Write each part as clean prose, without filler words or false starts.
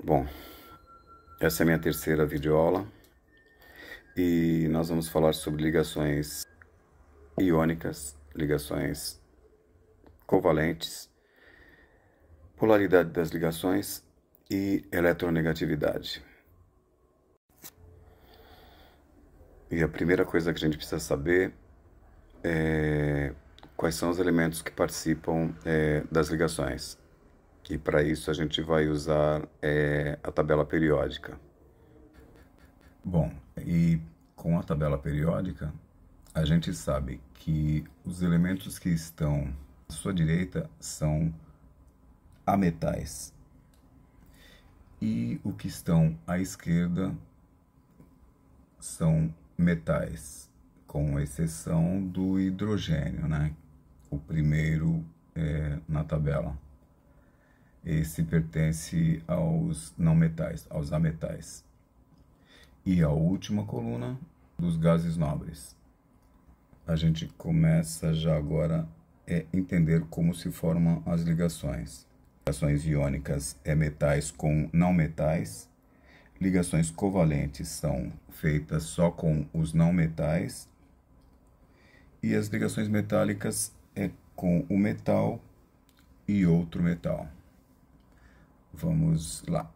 Bom, essa é a minha terceira videoaula e nós vamos falar sobre ligações iônicas, ligações covalentes, polaridade das ligações e eletronegatividade. E a primeira coisa que a gente precisa saber é quais são os elementos que participam das ligações. E para isso a gente vai usar a tabela periódica. Bom, e com a tabela periódica, a gente sabe que os elementos que estão à sua direita são ametais e o que estão à esquerda são metais, com exceção do hidrogênio, né? O primeiro na tabela. Esse pertence aos não metais, aos ametais. E a última coluna dos gases nobres. A gente começa já agora a entender como se formam as ligações. Ligações iônicas é metais com não metais. Ligações covalentes são feitas só com os não metais. E as ligações metálicas é com o metal e outro metal. Vamos lá.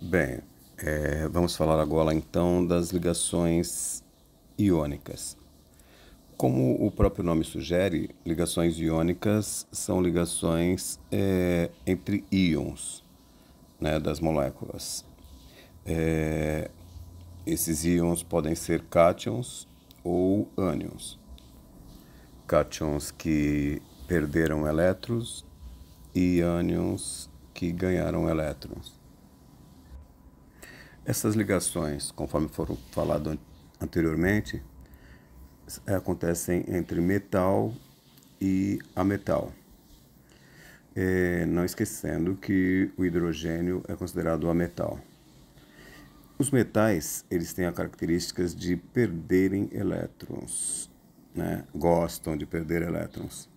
Bem, vamos falar agora então das ligações iônicas. Como o próprio nome sugere, ligações iônicas são ligações entre íons, né, das moléculas. Esses íons podem ser cátions ou ânions. Cátions que perderam elétrons e ânions que ganharam elétrons. Essas ligações, conforme foram falado anteriormente, acontecem entre metal e ametal. Não esquecendo que o hidrogênio é considerado ametal. Os metais, eles têm as características de perderem elétrons, né? Gostam de perder elétrons.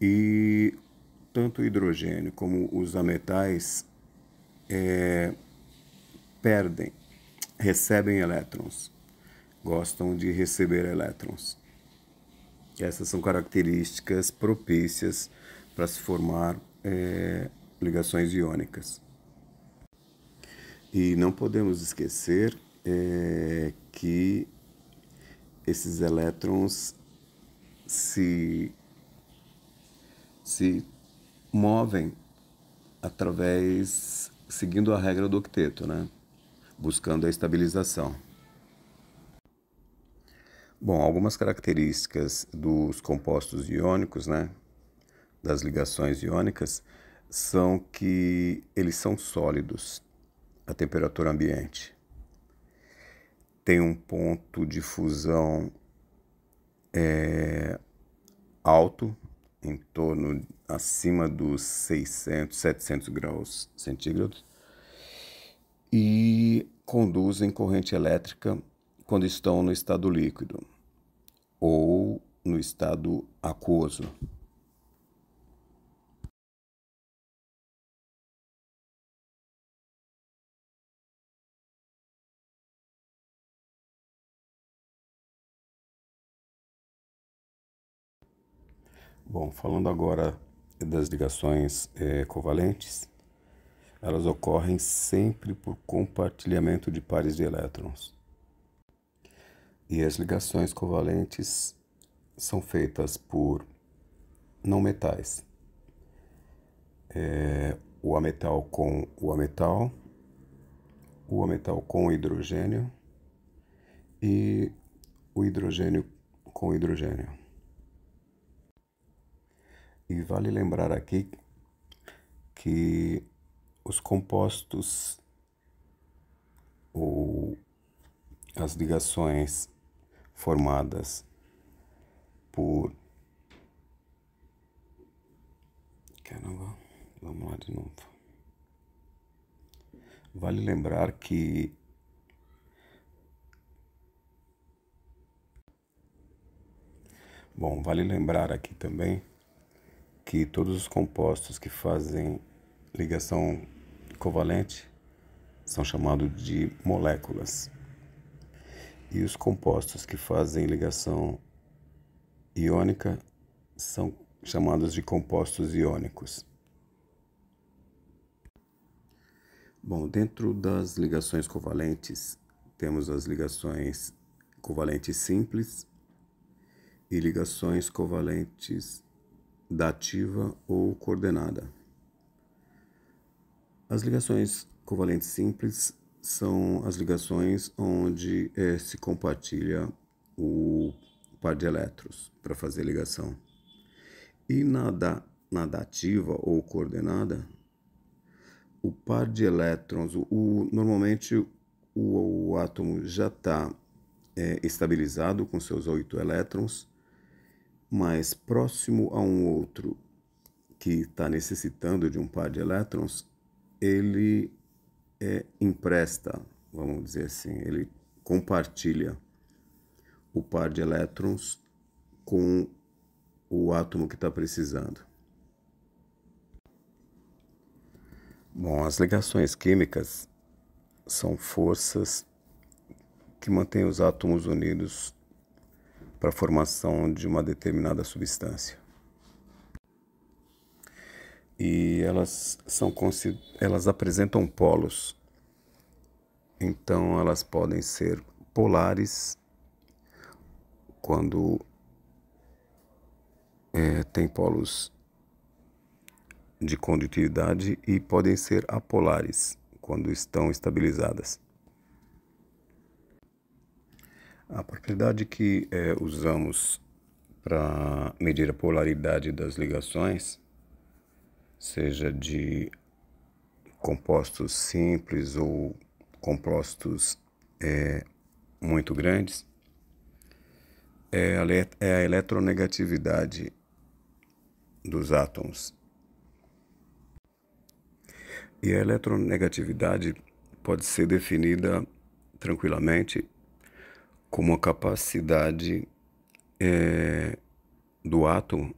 E tanto o hidrogênio como os ametais recebem elétrons, gostam de receber elétrons. Essas são características propícias para se formar ligações iônicas. E não podemos esquecer que esses elétrons se movem seguindo a regra do octeto, né? Buscando a estabilização. Bom, algumas características dos compostos iônicos, né? Das ligações iônicas, são que eles são sólidos a temperatura ambiente. Tem um ponto de fusão alto, em torno acima dos 600, 700 graus centígrados, e conduzem corrente elétrica quando estão no estado líquido ou no estado aquoso. Bom, falando agora das ligações covalentes, elas ocorrem sempre por compartilhamento de pares de elétrons. E as ligações covalentes são feitas por não metais. O ametal com o ametal com o hidrogênio e o hidrogênio com o hidrogênio. E vale lembrar aqui que os compostos ou as ligações formadas por... Caramba, vamos lá de novo. Vale lembrar que vale lembrar aqui também que todos os compostos que fazem ligação covalente são chamados de moléculas. E os compostos que fazem ligação iônica são chamados de compostos iônicos. Bom, dentro das ligações covalentes, temos as ligações covalentes simples e ligações covalentes dativa ou coordenada. As ligações covalentes simples são as ligações onde se compartilha o par de elétrons para fazer ligação. E na dativa ou coordenada, o par de elétrons, normalmente o átomo já está estabilizado com seus 8 elétrons, mas próximo a um outro que está necessitando de um par de elétrons, ele empresta, vamos dizer assim, ele compartilha o par de elétrons com o átomo que está precisando. Bom, as ligações químicas são forças que mantêm os átomos unidos para a formação de uma determinada substância. E elas apresentam polos. Então, elas podem ser polares, quando tem polos de condutividade, e podem ser apolares, quando estão estabilizadas. A propriedade que usamos para medir a polaridade das ligações, seja de compostos simples ou compostos muito grandes, é a eletronegatividade dos átomos. E a eletronegatividade pode ser definida tranquilamente como a capacidade do átomo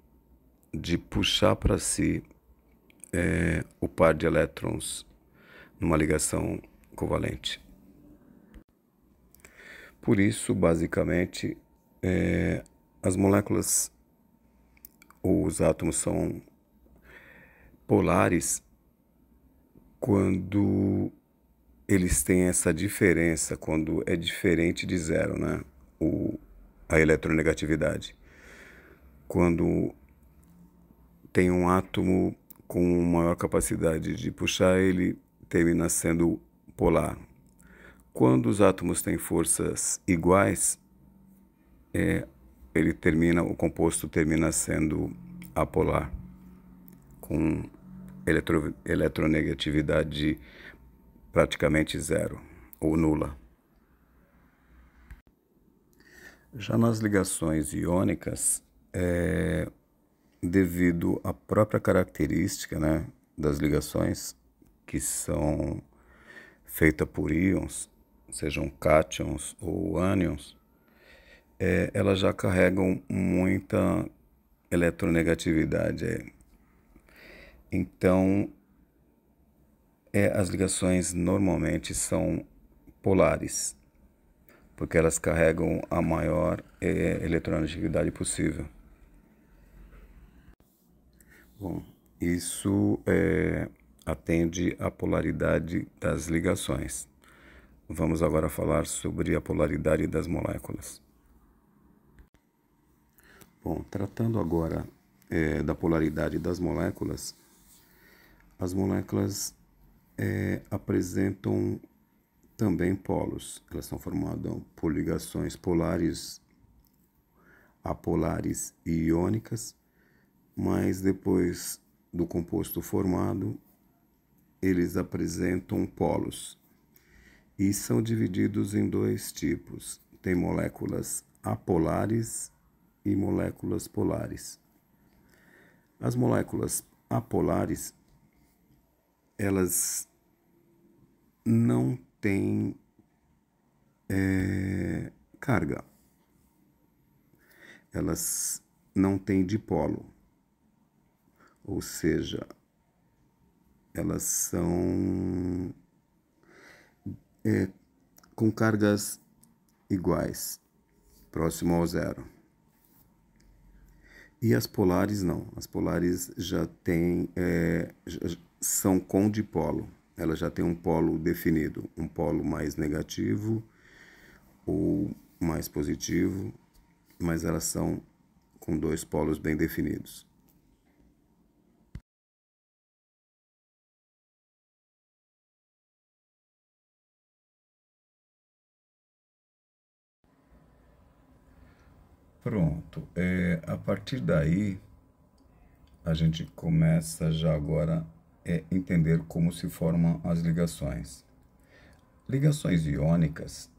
de puxar para si o par de elétrons numa ligação covalente. Por isso, basicamente, as moléculas ou os átomos são polares quando eles têm essa diferença, quando é diferente de zero, né? A eletronegatividade. Quando tem um átomo com maior capacidade de puxar, ele termina sendo polar. Quando os átomos têm forças iguais, o composto termina sendo apolar, com eletronegatividade praticamente zero ou nula. Já nas ligações iônicas, devido à própria característica, né, das ligações, que são feitas por íons, sejam cátions ou ânions, elas já carregam muita eletronegatividade. Então, as ligações normalmente são polares, porque elas carregam a maior eletronegatividade possível. Bom, isso atende à polaridade das ligações. Vamos agora falar sobre a polaridade das moléculas. Bom, tratando agora da polaridade das moléculas, as moléculas apresentam também polos. Elas são formadas por ligações polares, apolares e iônicas, mas depois do composto formado, eles apresentam polos e são divididos em 2 tipos. Tem moléculas apolares e moléculas polares. As moléculas apolares, elas não têm carga. Elas não têm dipolo. Ou seja, elas são com cargas iguais, próximo ao zero. E as polares não. As polares já são com dipolo. Ela já tem um polo definido, um polo mais negativo ou mais positivo, mas elas são com dois polos bem definidos. Pronto. A partir daí, a gente começa já agora a entender como se formam as ligações. Ligações iônicas,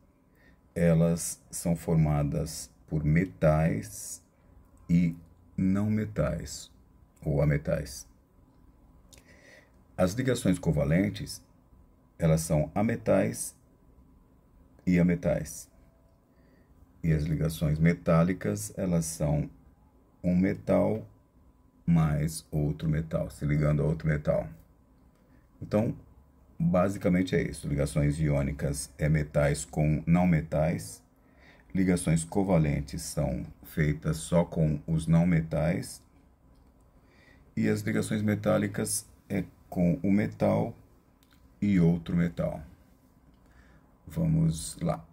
elas são formadas por metais e não metais, ou ametais. As ligações covalentes, elas são ametais e ametais. E as ligações metálicas, elas são um metal mais outro metal, se ligando a outro metal. Então, basicamente é isso. Ligações iônicas é metais com não metais. Ligações covalentes são feitas só com os não metais. E as ligações metálicas é com o metal e outro metal. Vamos lá.